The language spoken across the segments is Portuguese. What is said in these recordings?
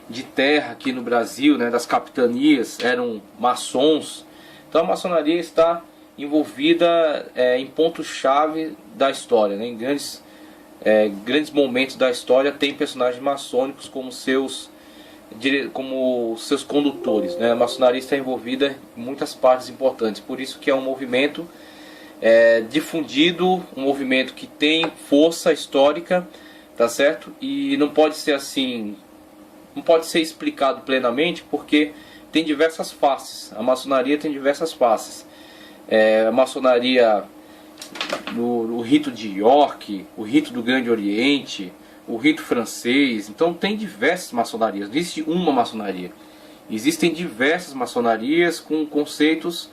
de terra aqui no Brasil, né, das capitanias, eram maçons. Então a maçonaria está envolvida em pontos-chave da história, né, em grandes momentos da história tem personagens maçônicos como seus condutores, né? A maçonaria está envolvida em muitas partes importantes, por isso que é um movimento difundido, um movimento que tem força histórica, tá certo? E não pode ser assim, não pode ser explicado plenamente, porque tem diversas faces. A maçonaria tem diversas faces. A maçonaria no rito de York, o rito do Grande Oriente, o rito francês. Então tem diversas maçonarias, não existe uma maçonaria. Existem diversas maçonarias com conceitos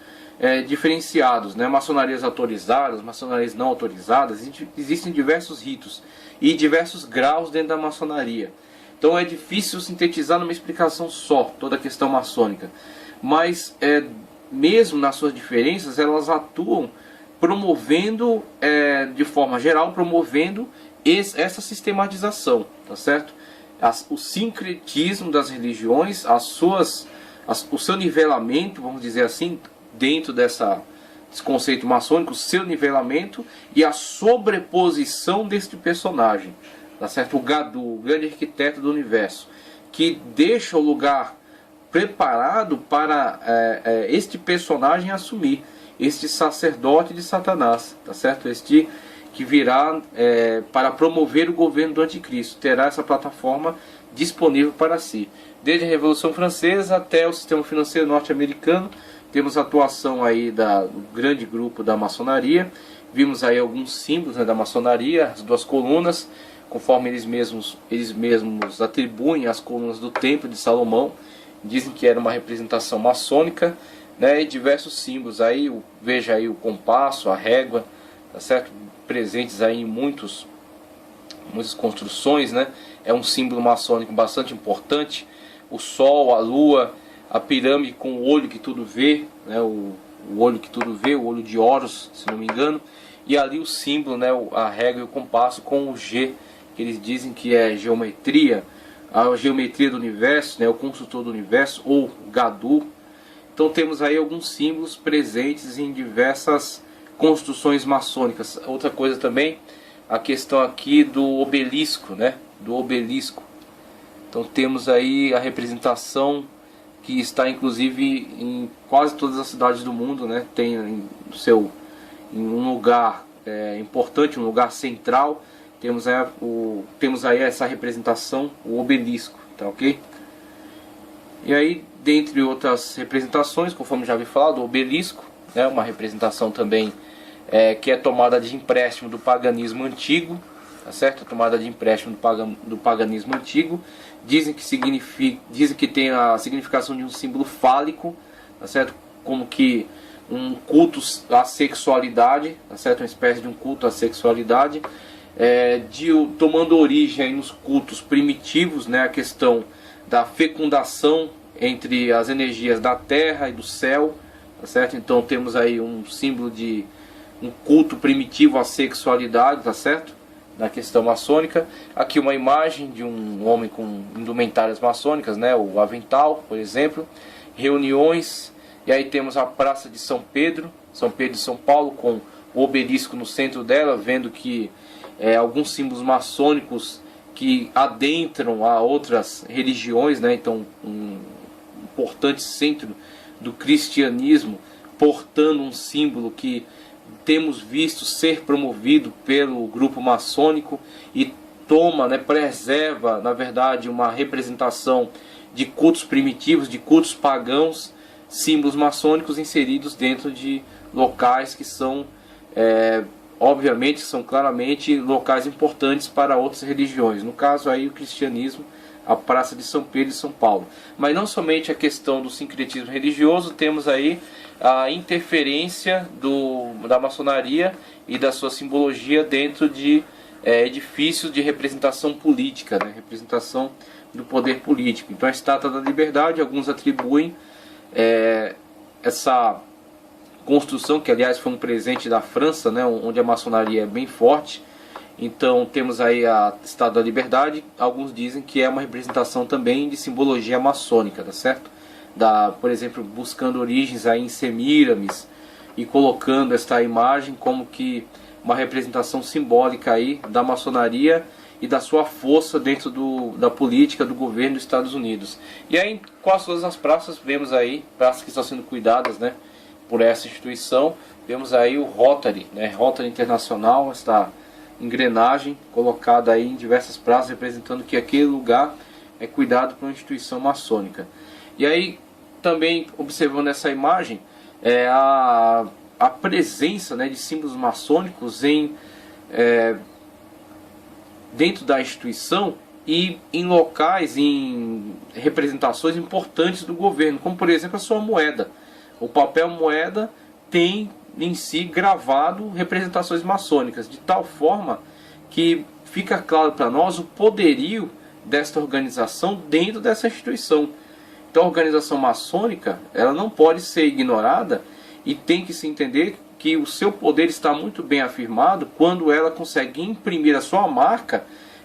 diferenciados, né? Maçonarias autorizadas, maçonarias não autorizadas. Existem diversos ritos e diversos graus dentro da maçonaria. Então é difícil sintetizar numa explicação só toda a questão maçônica. Mas mesmo nas suas diferenças, elas atuam promovendo, de forma geral, promovendo essa sistematização, tá certo? O sincretismo das religiões, o seu nivelamento, vamos dizer assim, dentro desse conceito maçônico, o seu nivelamento e a sobreposição deste personagem, tá certo? O Gadu, o grande arquiteto do universo, que deixa o lugar preparado para este personagem assumir, este sacerdote de Satanás, tá certo? Este que virá para promover o governo do anticristo, terá essa plataforma disponível para si. Desde a Revolução Francesa até o sistema financeiro norte-americano, temos a atuação aí do grande grupo da maçonaria. Vimos aí alguns símbolos, né, da maçonaria, as duas colunas, conforme eles mesmos atribuem as colunas do Templo de Salomão, dizem que era uma representação maçônica, né, e diversos símbolos aí, veja aí o compasso, a régua, tá certo? Presentes aí em muitas construções, né? É um símbolo maçônico bastante importante. O sol, a lua, a pirâmide com o olho que tudo vê, né? O olho que tudo vê, o olho de Horus, se não me engano. E ali o símbolo, né? A régua e o compasso com o G, que eles dizem que é geometria, a geometria do universo, né? O construtor do universo, ou Gadu. Então temos aí alguns símbolos presentes em diversas construções maçônicas. Outra coisa também, a questão aqui do obelisco, né? Do obelisco. Então temos aí a representação que está inclusive em quase todas as cidades do mundo, né? Tem em um lugar importante, um lugar central. Temos aí essa representação, o obelisco, tá ok? E aí, dentre outras representações, conforme já havia falado, o obelisco, né? Uma representação também que é tomada de empréstimo do paganismo antigo, tá certo? Tomada de empréstimo do paganismo antigo. Dizem que tem a significação de um símbolo fálico, tá certo? Como que um culto à sexualidade, tá certo? Uma espécie de um culto à sexualidade, tomando origem aí nos cultos primitivos, né? A questão da fecundação entre as energias da terra e do céu, tá certo? Então temos aí um símbolo de um culto primitivo à sexualidade, tá certo? Na questão maçônica. Aqui uma imagem de um homem com indumentárias maçônicas, né? O avental, por exemplo. Reuniões. E aí temos a Praça de São Pedro de São Paulo, com o obelisco no centro dela, vendo que alguns símbolos maçônicos que adentram a outras religiões, né? Então um importante centro do cristianismo, portando um símbolo que temos visto ser promovido pelo grupo maçônico e toma, né, preserva, na verdade, uma representação de cultos primitivos, de cultos pagãos, símbolos maçônicos inseridos dentro de locais que são, obviamente, são claramente locais importantes para outras religiões. No caso aí o cristianismo, a Praça de São Pedro e São Paulo. Mas não somente a questão do sincretismo religioso, temos aí a interferência da maçonaria e da sua simbologia dentro de edifícios de representação política, né? Representação do poder político. Então a Estátua da Liberdade, alguns atribuem essa construção, que aliás foi um presente da França, né? Onde a maçonaria é bem forte. Então temos aí a Estátua da Liberdade, alguns dizem que é uma representação também de simbologia maçônica, tá certo? Por exemplo, buscando origens aí em Semíramis e colocando esta imagem como que uma representação simbólica aí da maçonaria e da sua força dentro da política do governo dos Estados Unidos. E aí em quase todas as praças vemos aí, praças que estão sendo cuidadas, né, por essa instituição, vemos aí o Rotary, né, Rotary Internacional, esta engrenagem colocada aí em diversas praças, representando que aquele lugar é cuidado por uma instituição maçônica. E aí também observando essa imagem, a presença, né, de símbolos maçônicos dentro da instituição e em locais, em representações importantes do governo, como por exemplo a sua moeda. O papel moeda tem em si gravado representações maçônicas, de tal forma que fica claro para nós o poderio desta organização dentro dessa instituição. Então a organização maçônica, ela não pode ser ignorada e tem que se entender que o seu poder está muito bem afirmado quando ela consegue imprimir a sua marca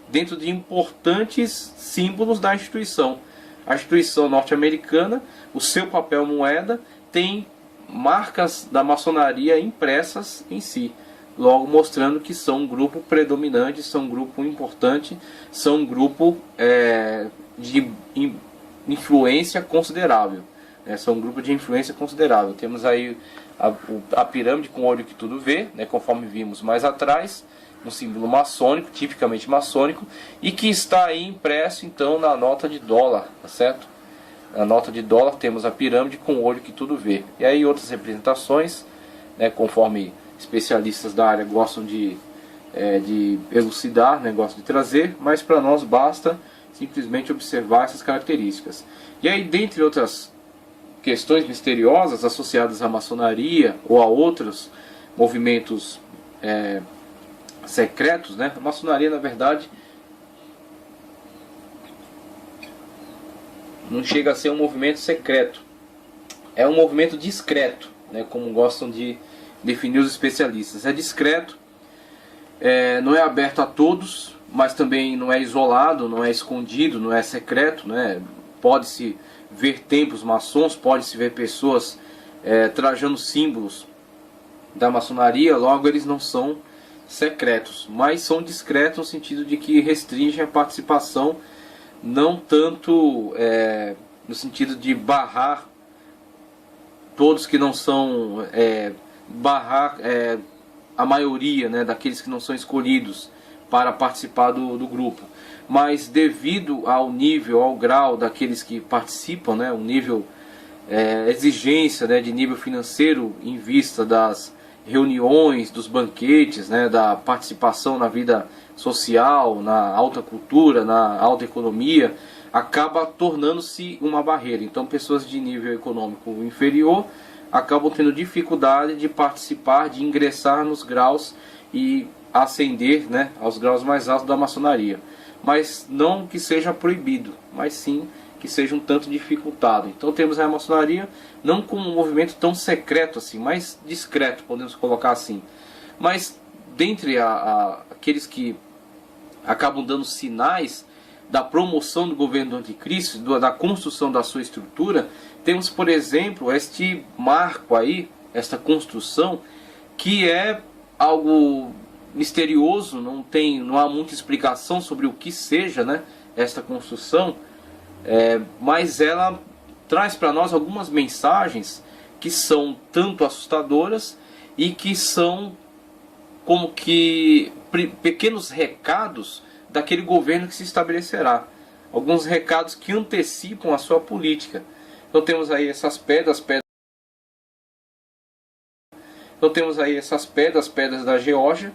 dentro de importantes símbolos da instituição. A instituição norte-americana, o seu papel moeda, tem marcas da maçonaria impressas em si, logo mostrando que são um grupo predominante, são um grupo importante, são um grupo de influência considerável. São um grupo de influência considerável. Temos aí a pirâmide com o olho que tudo vê, né, conforme vimos mais atrás, um símbolo maçônico, tipicamente maçônico, e que está aí impresso então na nota de dólar, tá certo? Na nota de dólar temos a pirâmide com o olho que tudo vê. E aí outras representações, né, conforme especialistas da área gostam de elucidar, né, gostam de trazer, mas para nós basta simplesmente observar essas características. E aí, dentre outras questões misteriosas associadas à maçonaria ou a outros movimentos secretos, né? A maçonaria, na verdade, não chega a ser um movimento secreto, é um movimento discreto, né? Como gostam de definir os especialistas. É discreto, não é aberto a todos, mas também não é isolado, não é escondido, não é secreto, né? Pode-se ver templos maçons, pode-se ver pessoas trajando símbolos da maçonaria, logo eles não são secretos, mas são discretos no sentido de que restringem a participação, não tanto no sentido de barrar todos que não são, barrar a maioria, né, daqueles que não são escolhidos para participar do grupo, mas devido ao nível, ao grau daqueles que participam, né, o nível, exigência, né, de nível financeiro em vista das reuniões, dos banquetes, né, da participação na vida social, na alta cultura, na alta economia, acaba tornando-se uma barreira. Então pessoas de nível econômico inferior acabam tendo dificuldade de participar, de ingressar nos graus e ascender, né, aos graus mais altos da maçonaria. Mas não que seja proibido, mas sim que seja um tanto dificultado. Então temos a maçonaria não como um movimento tão secreto assim, mas discreto, podemos colocar assim. Mas dentre aqueles que acabam dando sinais da promoção do governo do anticristo, da construção da sua estrutura, temos, por exemplo, este marco aí, esta construção, que é algo misterioso, não há muita explicação sobre o que seja, né, esta construção, mas ela traz para nós algumas mensagens que são tanto assustadoras e que são como que pequenos recados daquele governo que se estabelecerá. Alguns recados que antecipam a sua política. Então temos aí essas pedras pedras da Geórgia.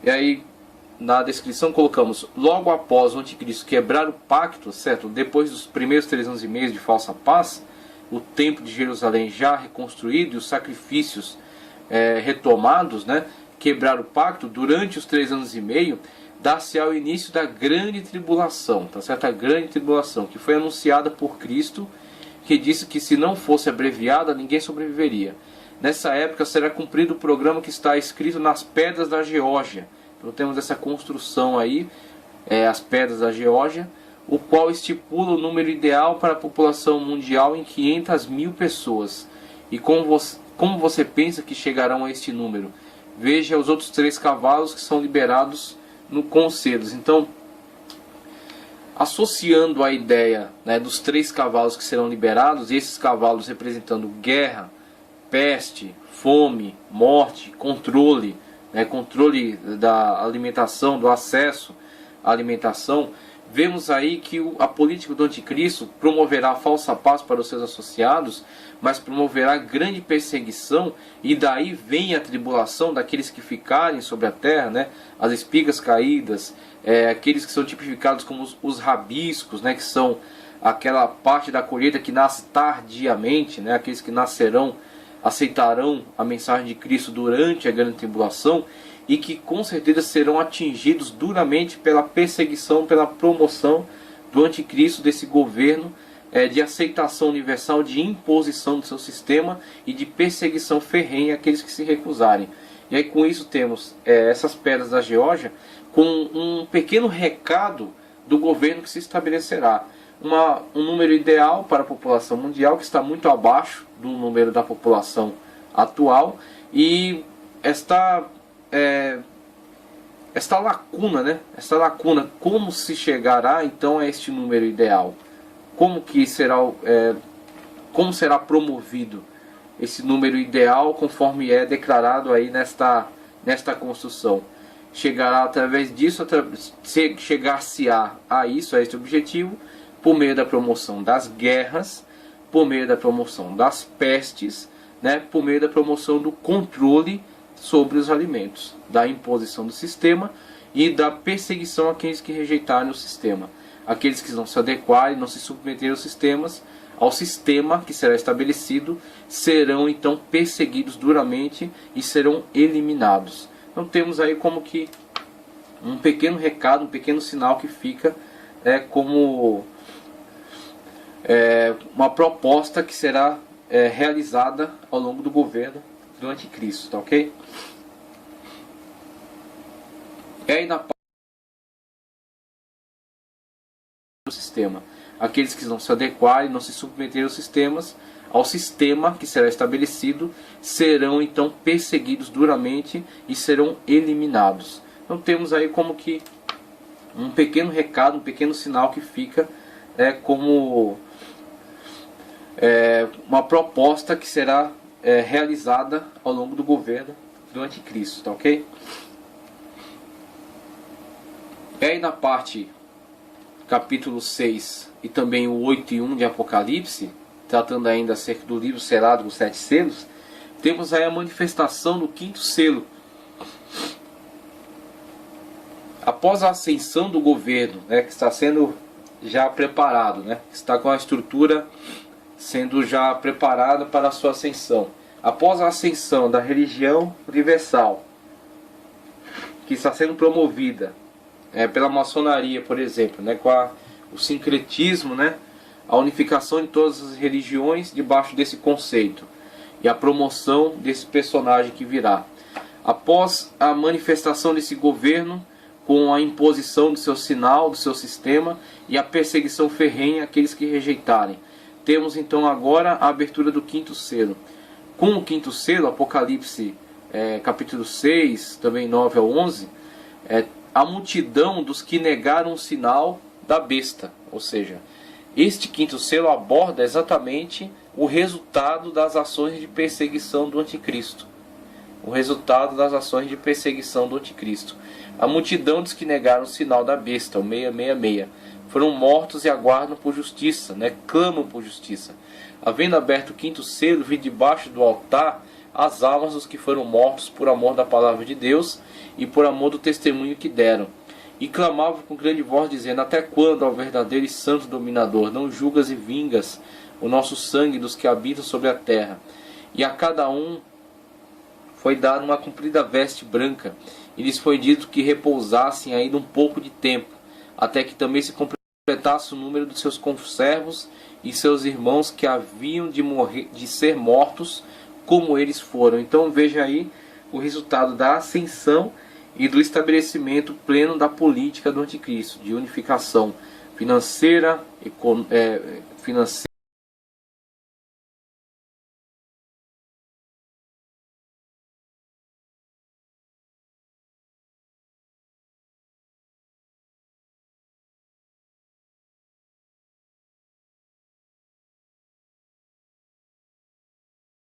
E aí na descrição colocamos: logo após o anticristo quebrar o pacto, certo? Depois dos primeiros 3 anos e meio de falsa paz, o templo de Jerusalém já reconstruído e os sacrifícios retomados, né? Quebrar o pacto, durante os 3 anos e meio, dá-se ao início da grande tribulação, tá certo? A grande tribulação, que foi anunciada por Cristo, que disse que se não fosse abreviada, ninguém sobreviveria. Nessa época será cumprido o programa que está escrito nas pedras da Geórgia, Então temos essa construção aí, as pedras da Geórgia, o qual estipula o número ideal para a população mundial em 500 mil pessoas. E como você pensa que chegarão a este número? Veja os outros 3 cavalos que são liberados com os selos. Então, associando a ideia, né, dos 3 cavalos que serão liberados, esses cavalos representando guerra, peste, fome, morte, controle, né, controle da alimentação, do acesso à alimentação, vemos aí que a política do anticristo promoverá a falsa paz para os seus associados, mas promoverá grande perseguição, e daí vem a tribulação daqueles que ficarem sobre a terra, né? As espigas caídas, aqueles que são tipificados como os rabiscos, né? Que são aquela parte da colheita que nasce tardiamente, né? Aqueles que nascerão, aceitarão a mensagem de Cristo durante a grande tribulação, e que com certeza serão atingidos duramente pela perseguição, pela promoção do anticristo, desse governo de aceitação universal, de imposição do seu sistema e de perseguição ferrenha àqueles que se recusarem. E aí com isso temos essas pedras da Geórgia com um pequeno recado do governo que se estabelecerá. Um número ideal para a população mundial que está muito abaixo do número da população atual, e esta lacuna, né? Esta lacuna, como se chegará então a este número ideal? Como será promovido esse número ideal, conforme é declarado aí nesta construção? Chegará através disso, chegar-se-á a este objetivo, por meio da promoção das guerras, por meio da promoção das pestes, né? Por meio da promoção do controle sobre os alimentos, da imposição do sistema e da perseguição àqueles que rejeitarem o sistema. Aqueles que não se adequarem, não se submeterem ao sistema que será estabelecido, serão então perseguidos duramente e serão eliminados. Então temos aí como que um pequeno recado, um pequeno sinal que fica como uma proposta que será realizada ao longo do governo do anticristo, tá ok? E aí na parte do sistema, aqueles que não se adequarem, não se submeterem ao sistema que será estabelecido, serão então perseguidos duramente e serão eliminados. Então temos aí como que um pequeno recado, um pequeno sinal que fica como uma proposta que será realizada ao longo do governo do anticristo, tá ok? E aí na parte capítulo 6 e também o 8 e 1 de Apocalipse, tratando ainda acerca do livro selado com 7 selos, temos aí a manifestação do 5º selo. Após a ascensão do governo, que está sendo já preparado, está com a estrutura sendo já preparada para a sua ascensão. Após a ascensão da religião universal, que está sendo promovida pela maçonaria, por exemplo, com o sincretismo, a unificação de todas as religiões debaixo desse conceito, e a promoção desse personagem que virá. Após a manifestação desse governo, com a imposição do seu sinal, do seu sistema, e a perseguição ferrenha àqueles que rejeitarem, temos então agora a abertura do 5º selo. Com o 5º selo, Apocalipse capítulo 6, também 9 ao 11, a multidão dos que negaram o sinal da besta. Ou seja, este 5º selo aborda exatamente o resultado das ações de perseguição do anticristo. O resultado das ações de perseguição do anticristo. A multidão dos que negaram o sinal da besta, o 666, foram mortos e aguardam por justiça, clamam por justiça. Havendo aberto o 5º selo, vi debaixo do altar as almas dos que foram mortos por amor da palavra de Deus e por amor do testemunho que deram. E clamavam com grande voz, dizendo: até quando, ó verdadeiro e santo dominador, não julgas e vingas o nosso sangue dos que habitam sobre a terra? E a cada um foi dada uma comprida veste branca, e lhes foi dito que repousassem ainda um pouco de tempo, até que também se completasse o número dos seus conservos e seus irmãos que haviam de ser mortos como eles foram. Então veja aí o resultado da ascensão e do estabelecimento pleno da política do anticristo, de unificação financeira, financeira